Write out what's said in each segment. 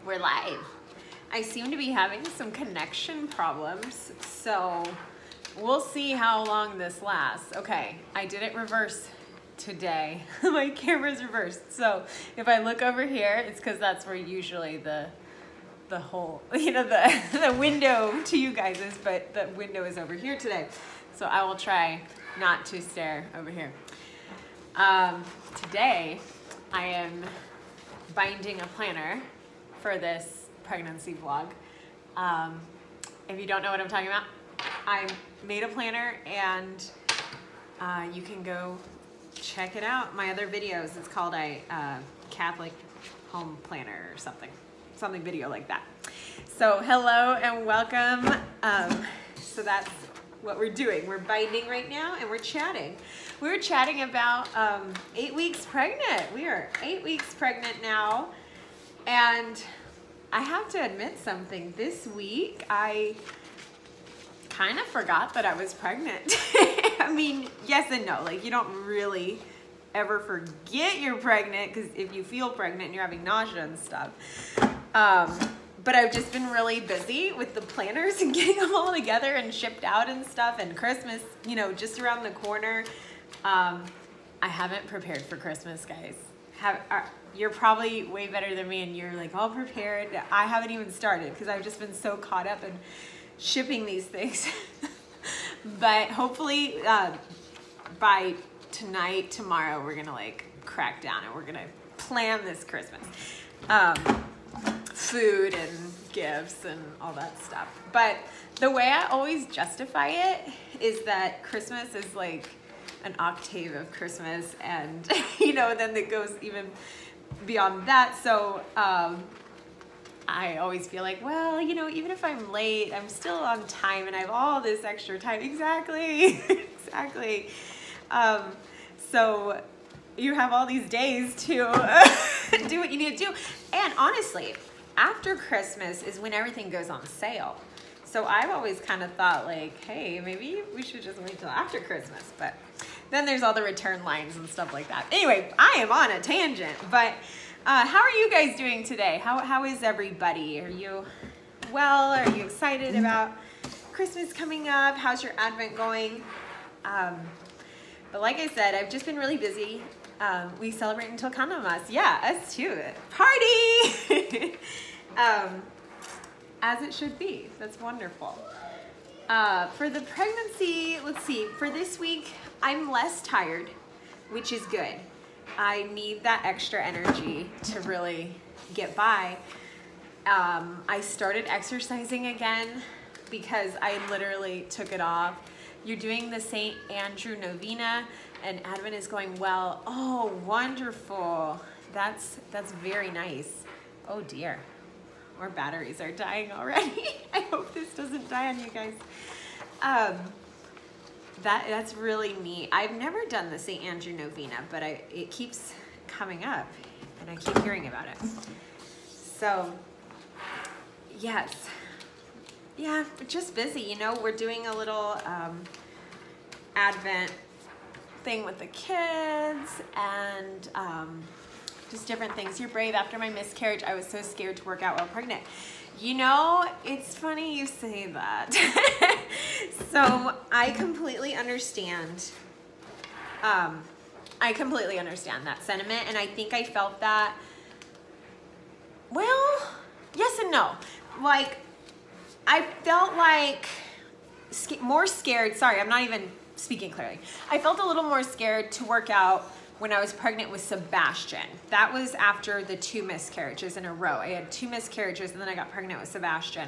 We're live. I seem to be having some connection problems, so we'll see how long this lasts. Okay, I did it reverse today. My camera's reversed, so if I look over here, it's because that's where usually the whole, the window to you guys is, but the window is over here today. So I will try not to stare over here. Today, I am binding a planner for this pregnancy vlog. If you don't know what I'm talking about, I made a planner and you can go check it out. My other videos, it's called a Catholic home planner or something video like that. So hello and welcome. So that's what we're doing. We're binding right now and we're chatting. We were chatting about 8 weeks pregnant. We are 8 weeks pregnant now. And I have to admit something. This week, I kind of forgot that I was pregnant. I mean, yes and no. Like, you don't really ever forget you're pregnant, because if you feel pregnant and you're having nausea and stuff. But I've just been really busy with the planners and getting them all together and shipped out and stuff, and Christmas, just around the corner. I haven't prepared for Christmas, guys. You're probably way better than me and you're like all prepared. I haven't even started because I've just been so caught up in shipping these things. But hopefully by tonight, tomorrow, we're gonna like crack down and we're gonna plan this Christmas. Food and gifts and all that stuff. But the way I always justify it is that Christmas is like an octave of Christmas, and then it goes even beyond that. So I always feel like, well, even if I'm late, I'm still on time and I have all this extra time. Exactly. Exactly. So you have all these days to do what you need to do. And honestly, after Christmas is when everything goes on sale. So I've always kind of thought like, hey, maybe we should just wait till after Christmas. But then there's all the return lines and stuff like that. Anyway, I am on a tangent. But how are you guys doing today? How is everybody? Are you well? Are you excited about Christmas coming up? How's your Advent going? But like I said, I've just been really busy. We celebrate until Candlemas. Yeah, us too. Party! As it should be. That's wonderful. For the pregnancy, let's see, for this week, I'm less tired, which is good. I need that extra energy to really get by. I started exercising again because I literally took it off. You're doing the St. Andrew Novena and Advent is going well. Oh, wonderful. That's very nice. Oh dear. Our batteries are dying already. I hope this doesn't die on you guys. That's really neat. I've never done the St. Andrew Novena, but it keeps coming up and I keep hearing about it. So, yes. Yeah, just busy, We're doing a little Advent thing with the kids and just different things. You're brave. After my miscarriage, I was so scared to work out while pregnant. It's funny you say that. So I completely understand. I completely understand that sentiment, and I think I felt that. Well, yes and no. Like, I felt like more scared. Sorry, I'm not even speaking clearly. I felt a little more scared to work out when I was pregnant with Sebastian. That was after the 2 miscarriages in a row. I had 2 miscarriages and then I got pregnant with Sebastian.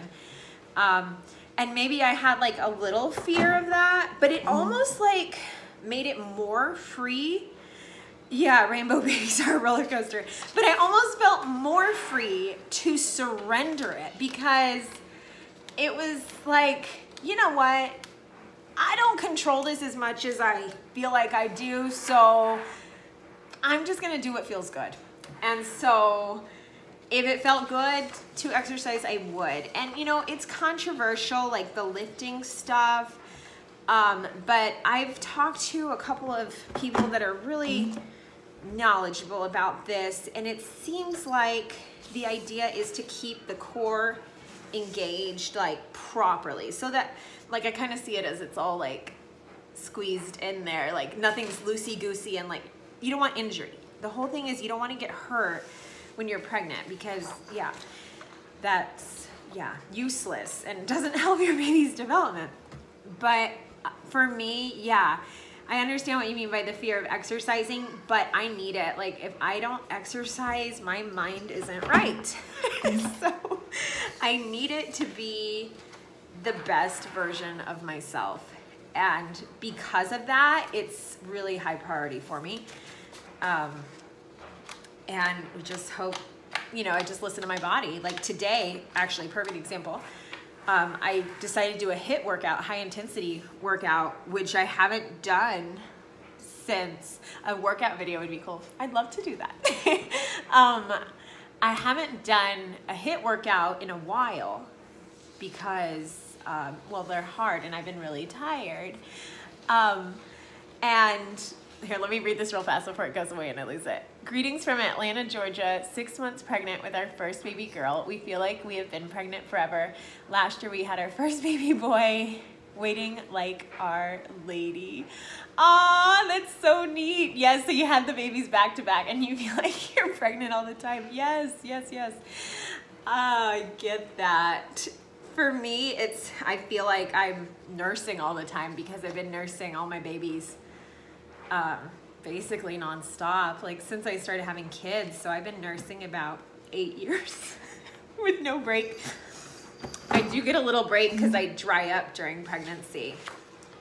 And maybe I had like a little fear of that, but it almost like made it more free. Yeah, rainbow babies are a roller coaster. But I almost felt more free to surrender it because it was like, you know what? I don't control this as much as I feel like I do, so I'm just gonna do what feels good. And so if it felt good to exercise, I would. And it's controversial, like the lifting stuff, but I've talked to a couple of people that are really knowledgeable about this, and it seems like the idea is to keep the core engaged like properly, so that like I kind of see it as it's all like squeezed in there, like nothing's loosey-goosey, and like you don't want injury. The whole thing is you don't want to get hurt when you're pregnant, because yeah, that's useless and doesn't help your baby's development. But for me, yeah, I understand what you mean by the fear of exercising, but I need it. Like if I don't exercise, my mind isn't right. So I need it to be the best version of myself. And because of that, it's really high priority for me. And we just hope, you know, I just listen to my body. Like today, actually, perfect example. I decided to do a HIIT workout, high intensity workout, which I haven't done since. A workout video would be cool. I'd love to do that. I haven't done a HIIT workout in a while because, well, they're hard and I've been really tired. And here, let me read this real fast before it goes away and I lose it. Greetings from Atlanta, Georgia. 6 months pregnant with our first baby girl. We feel like we have been pregnant forever. Last year we had our first baby boy, waiting like Our Lady. Aw, that's so neat. Yes, so you had the babies back to back and you feel like you're pregnant all the time. Yes, yes, yes. I get that. For me, I feel like I'm nursing all the time because I've been nursing all my babies basically nonstop, like since I started having kids. So I've been nursing about 8 years with no break. I do get a little break because I dry up during pregnancy.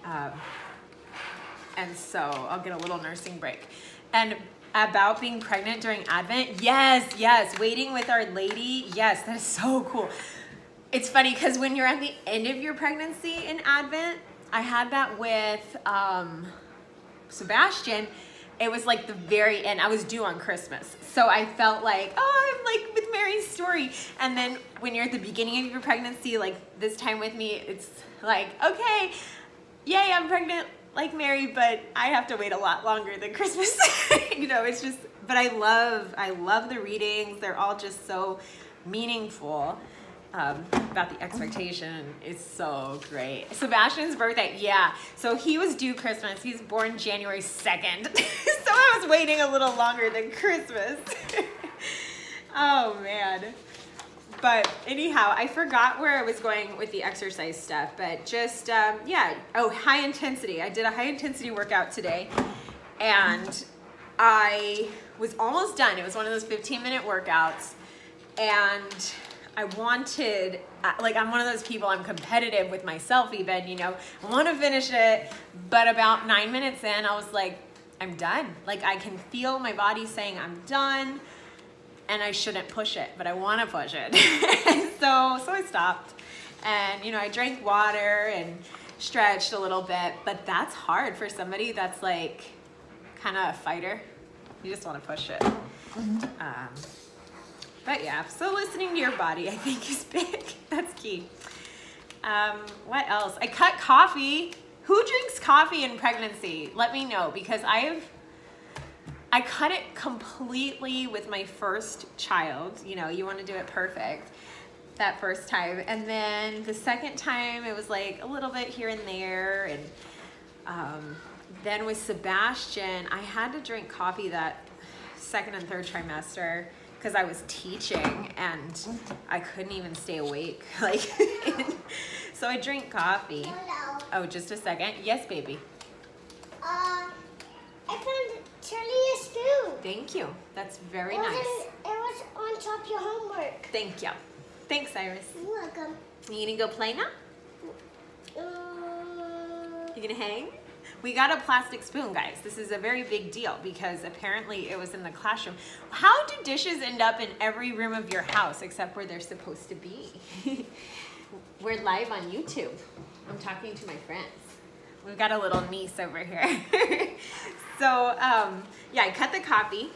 And so I'll get a little nursing break. And about being pregnant during Advent, yes, yes, waiting with Our Lady, yes, that is so cool. It's funny because when you're at the end of your pregnancy in Advent, I had that with Sebastian. It was like the very end. I was due on Christmas. So I felt like, oh, I'm like with Mary's story. And then when you're at the beginning of your pregnancy, like this time with me, it's like, okay, yay, I'm pregnant like Mary, but I have to wait a lot longer than Christmas. You know, it's just, but I love the readings. They're all just so meaningful. About the expectation is so great. Sebastian's birthday, yeah. So he was due Christmas. He's born January 2nd. So I was waiting a little longer than Christmas. Oh man. But anyhow, I forgot where I was going with the exercise stuff, but just, yeah. Oh, high intensity. I did a high intensity workout today and I was almost done. It was one of those 15-minute workouts and I wanted, like I'm one of those people, I'm competitive with myself even, you know, I want to finish it, but about 9 minutes in, I was like, I'm done. Like I can feel my body saying I'm done and I shouldn't push it, but I want to push it. so I stopped and, you know, I drank water and stretched a little bit, but that's hard for somebody that's like kind of a fighter. You just want to push it. But yeah, so listening to your body, I think, is big. That's key. What else? I cut coffee. Who drinks coffee in pregnancy? Let me know, because I cut it completely with my first child. You know, you want to do it perfect that first time. And then the second time, it was like a little bit here and there. And then with Sebastian, I had to drink coffee that second and third trimester because I was teaching and I couldn't even stay awake. Like, so I drink coffee. Hello. Oh, just a second. Yes, baby. I found Charlie a spoon. Thank you. That's very nice. It was on top of your homework. Thank you. Thanks, Iris. You're welcome. You gonna go play now? You gonna hang? We got a plastic spoon, guys. This is a very big deal because apparently it was in the classroom. How do dishes end up in every room of your house except where they're supposed to be? We're live on YouTube. I'm talking to my friends. We've got a little niece over here. So, yeah, I cut the coffee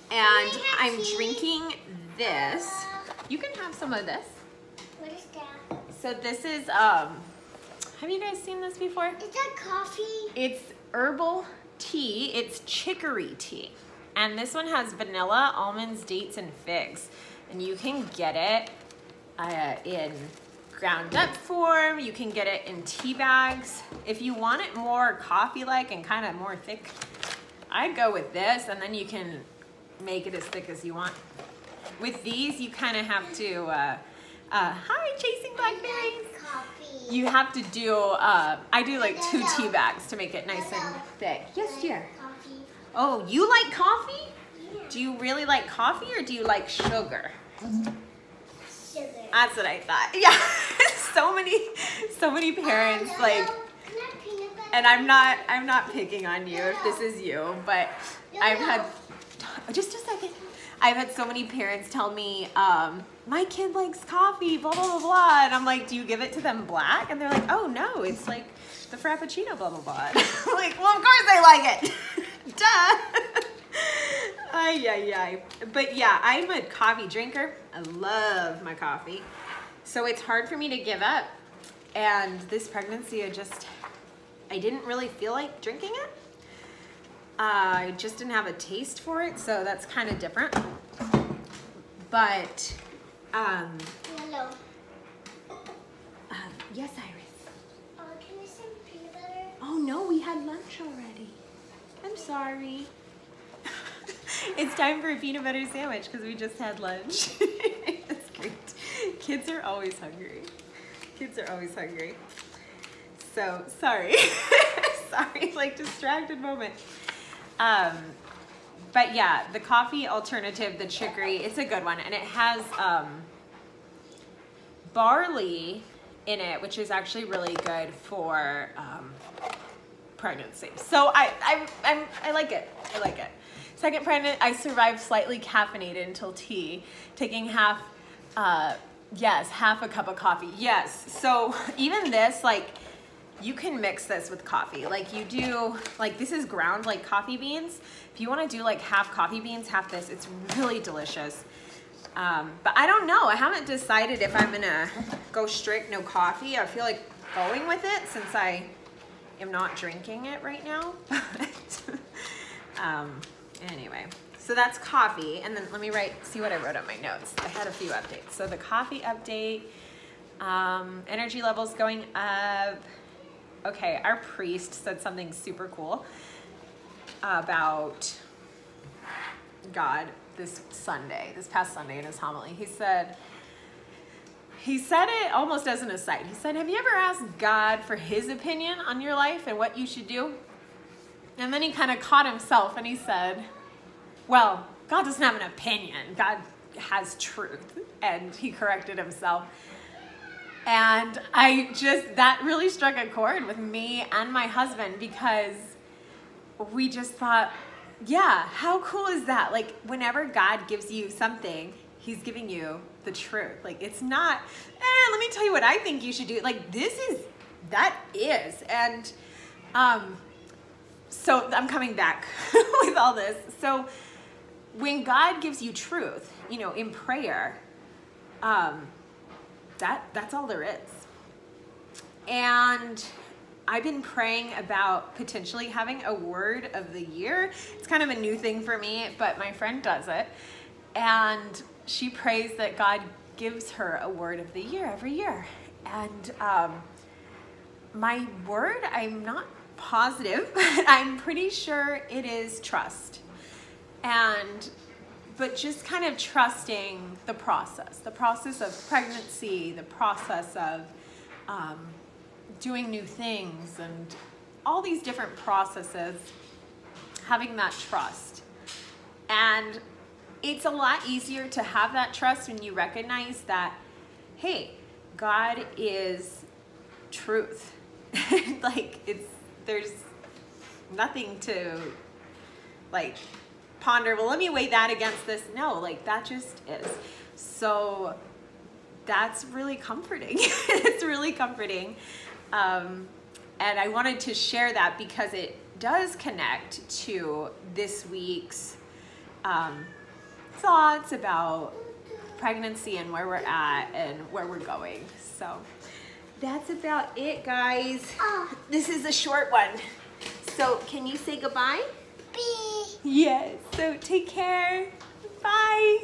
and I'm drinking this. You can have some of this. What is that? So this is, have you guys seen this before? Is that coffee? It's herbal tea. It's chicory tea. And this one has vanilla, almonds, dates, and figs. And you can get it in ground up form. You can get it in tea bags. If you want it more coffee-like and kind of more thick, I'd go with this, and then you can make it as thick as you want. With these, you kind of have to, hi, Chasing Blackberries. Coffee. You have to do, I do like 2 tea bags to make it nice and thick. Yes, dear. Coffee. Oh, you like coffee? Yeah. Do you really like coffee or do you like sugar? Sugar. That's what I thought. Yeah, so many parents No, like, no. Can I have peanut butter? and I'm not picking on you if this is you, but I've had, just a second. I've had so many parents tell me, my kid likes coffee, blah, blah, blah, blah. And I'm like, do you give it to them black? And they're like, oh no, it's like the Frappuccino, blah, blah, blah. I'm like, well, of course I like it. Duh. Ay, ay, ay. But yeah, I'm a coffee drinker. I love my coffee. So it's hard for me to give up. And this pregnancy, I didn't really feel like drinking it. I just didn't have a taste for it, so that's kind of different. But, Yellow. yes, Iris. Can I some peanut butter? Oh no, we had lunch already. I'm sorry. It's time for a peanut butter sandwich because we just had lunch. That's great. Kids are always hungry. Kids are always hungry. So, sorry. Sorry, like distracted moment. But yeah, the coffee alternative, the chicory, it's a good one. And it has barley in it, which is actually really good for pregnancy. So I like it. I like it. Second pregnant, I survived slightly caffeinated until tea, taking half a cup of coffee. Yes. So even this, like, you can mix this with coffee. Like you do, like this is ground like coffee beans. If you want to do like half coffee beans, half this, it's really delicious. But I don't know. I haven't decided if I'm gonna go strict no coffee. I feel like going with it since I am not drinking it right now. Anyway, so that's coffee. And then let me see what I wrote on my notes. I had a few updates. So the coffee update, energy levels going up. Okay, our priest said something super cool about God this past Sunday in his homily. He said it almost as an aside. He said, have you ever asked God for his opinion on your life and what you should do? And then he kind of caught himself and he said, well, God doesn't have an opinion. God has truth. And he corrected himself. And that really struck a chord with me and my husband because we just thought, yeah, how cool is that? Like whenever God gives you something, he's giving you the truth. Like it's not, let me tell you what I think you should do. Like that is. And so I'm coming back with all this. So when God gives you truth, in prayer, that's all there is. And I've been praying about potentially having a word of the year. It's kind of a new thing for me, but my friend does it. And she prays that God gives her a word of the year every year. And my word, I'm not positive, but I'm pretty sure it is trust. But just kind of trusting the process of pregnancy, the process of doing new things and all these different processes, having that trust. And it's a lot easier to have that trust when you recognize that, hey, God is truth. Like there's nothing to like ponder, well, let me weigh that against this. No, like that just is. So that's really comforting. It's really comforting. And I wanted to share that because it does connect to this week's thoughts about pregnancy and where we're at and where we're going. So that's about it, guys. This is a short one. So can you say goodbye? Bye. Yes, so take care. Bye.